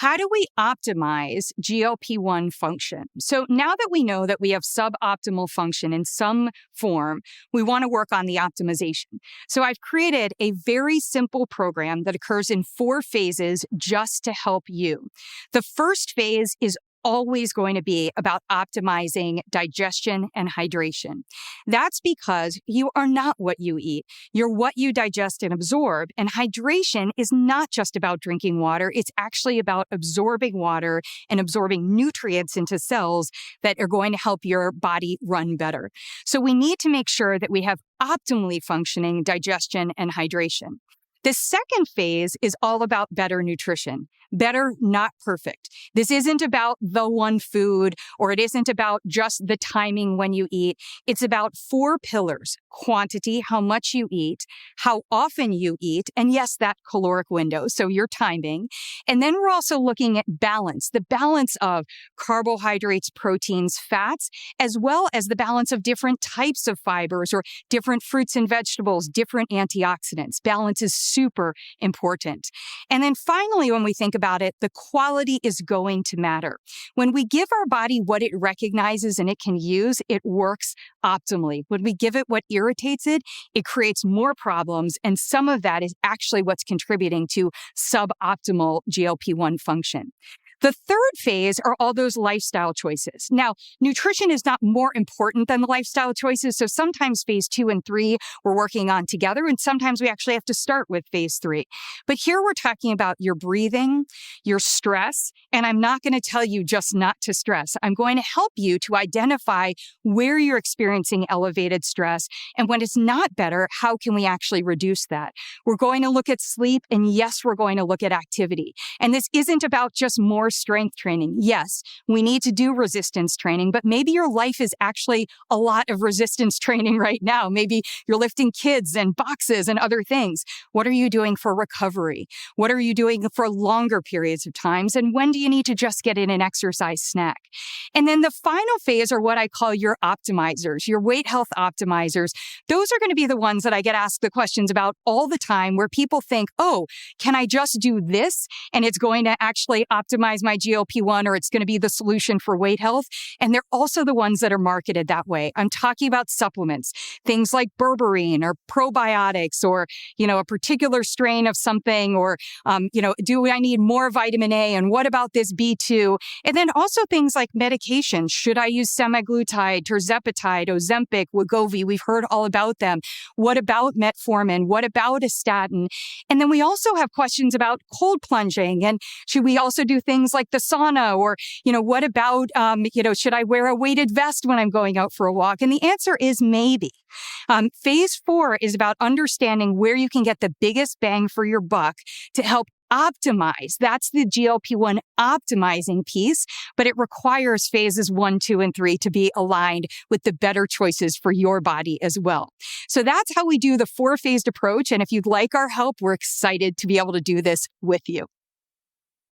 how do we optimize GLP-1 function? So now that we know that we have suboptimal function in some form, we want to work on the optimization. So I've created a very simple program that occurs in 4 phases just to help you. The first phase is always going to be about optimizing digestion and hydration. That's because you are not what you eat. You're what you digest and absorb. And hydration is not just about drinking water. It's actually about absorbing water and absorbing nutrients into cells that are going to help your body run better. So we need to make sure that we have optimally functioning digestion and hydration. The second phase is all about better nutrition. Better, not perfect. This isn't about the one food, or it isn't about just the timing when you eat. It's about 4 pillars: quantity, how much you eat, how often you eat, and yes, that caloric window, so your timing. And then we're also looking at balance, the balance of carbohydrates, proteins, fats, as well as the balance of different types of fibers or different fruits and vegetables, different antioxidants. Balance is super important. And then finally, when we think about it, the quality is going to matter. When we give our body what it recognizes and it can use, it works optimally. When we give it what irritates it, it creates more problems. And some of that is actually what's contributing to suboptimal GLP-1 function. The third phase are all those lifestyle choices. Now, nutrition is not more important than the lifestyle choices. So sometimes phase 2 and 3 we're working on together, and sometimes we actually have to start with phase 3. But here we're talking about your breathing, your stress, and I'm not going to tell you just not to stress. I'm going to help you to identify where you're experiencing elevated stress, and when it's not better, how can we actually reduce that? We're going to look at sleep, and yes, we're going to look at activity. And this isn't about just more strength training. Yes, we need to do resistance training, but maybe your life is actually a lot of resistance training right now. Maybe you're lifting kids and boxes and other things. What are you doing for recovery? What are you doing for longer periods of times? And when do you need to just get in an exercise snack? And then the final phase are what I call your optimizers, your weight health optimizers. Those are going to be the ones that I get asked the questions about all the time, where people think, oh, can I just do this and it's going to actually optimize my GLP-1, or it's going to be the solution for weight health? And they're also the ones that are marketed that way. I'm talking about supplements, things like berberine or probiotics, or, a particular strain of something, or, do I need more vitamin A? And what about this B2? And then also things like medication. Should I use semaglutide, tirzepatide, Ozempic, Wegovy? We've heard all about them. What about metformin? What about a statin? And then we also have questions about cold plunging. And should we also do things like the sauna? Or, what about, should I wear a weighted vest when I'm going out for a walk? And the answer is maybe. Phase 4 is about understanding where you can get the biggest bang for your buck to help optimize. That's the GLP-1 optimizing piece, but it requires phases 1, 2, and 3 to be aligned with the better choices for your body as well. So that's how we do the 4-phased approach. And if you'd like our help, we're excited to be able to do this with you.